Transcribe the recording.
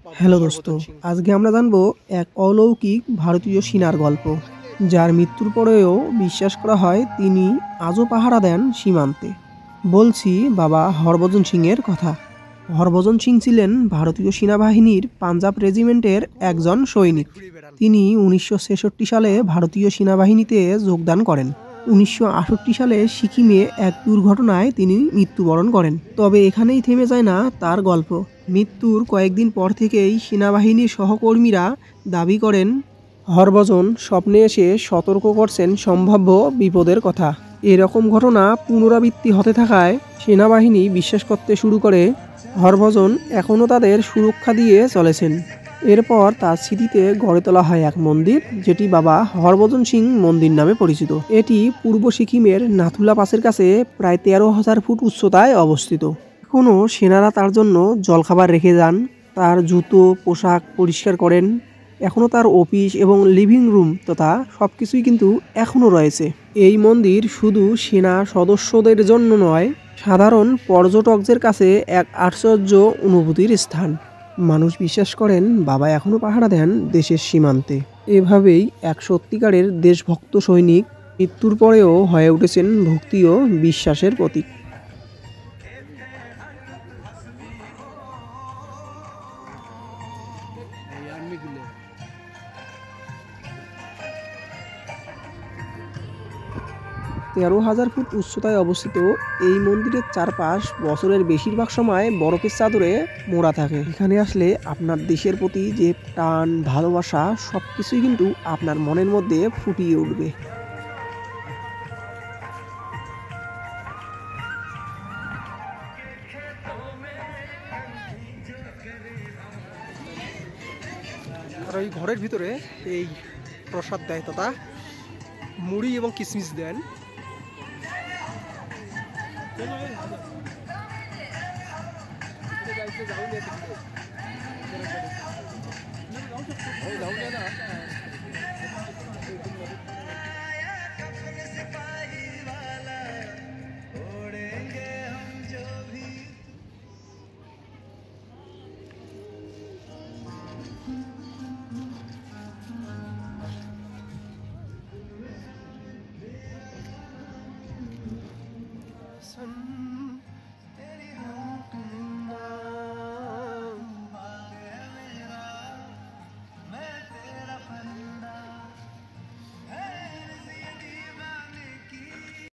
Hello দোস্ত, আজকে আমরা জানবো এক অলৌকিক ভারতীয় সেনার গল্প, যার মৃত্যুর পরেও বিশ্বাস করা হয় তিনি আজও পাহারা দেন সীমান্তে। বলছি বাবা হরভজন সিংয়ের কথা। হরভজন সিং ছিলেন ভারতীয় সেনাবাহিনীর পাঞ্জাব রেজিমেন্টের একজন সৈনিক। তিনি 1966 সালে ভারতীয় সেনাবাহিনীতে যোগদান করেন। 1968 সালে সিকিমে এক দুর্ঘটনায় তিনি মৃত্যুবরণ করেন। তবে এখানেই থেমে যায় না তার গল্প। মৃত্যুর কয়েকদিন পর থেকেই সেনাবাহিনীর সহকর্মীরা দাবি করেন হরভজন স্বপ্নে এসে সতর্ক করছেন সম্ভাব্য বিপদের কথা। এরকম ঘটনা পুনরাবৃত্তি হতে থাকায় সেনাবাহিনী বিশ্বাস করতে শুরু করে হরভজন এখনও তাদের সুরক্ষা দিয়ে চলেছেন। এরপর তার স্মৃতিতে গড়ে তোলা হয় এক মন্দির, যেটি বাবা হরভজন সিং মন্দির নামে পরিচিত। এটি পূর্ব সিকিমের নাথুলা পাসের কাছে প্রায় 13,000 ফুট উচ্চতায় অবস্থিত। এখনও সেনারা তার জন্য জলখাবার রেখে যান, তার জুতো পোশাক পরিষ্কার করেন। এখনও তার অফিস এবং লিভিং রুম তথা সব কিছুই কিন্তু এখনও রয়েছে। এই মন্দির শুধু সেনা সদস্যদের জন্য নয়, সাধারণ পর্যটকদের কাছে এক আশ্চর্য অনুভূতির স্থান। মানুষ বিশ্বাস করেন বাবা এখনও পাহারা দেন দেশের সীমান্তে। এভাবেই এক সত্যিকারের দেশভক্ত সৈনিক মৃত্যুর পরেও হয়ে উঠেছেন ভক্তি ও বিশ্বাসের প্রতীক। 13,000 ফুট উচ্চতায় অবস্থিত এই মন্দিরের চারপাশ বছরের বেশিরভাগ সময় বরফের চাদরে মোড়া থাকে। এখানে আসলে আপনার দেশের প্রতি যে টান ভালোবাসা সবকিছুই কিন্তু আপনার মনের মধ্যে ফুটিয়ে উঠবে। আর এই ঘরের ভিতরে এই প্রসাদ দেয় তথা মুড়ি এবং কিশমিশ দেন।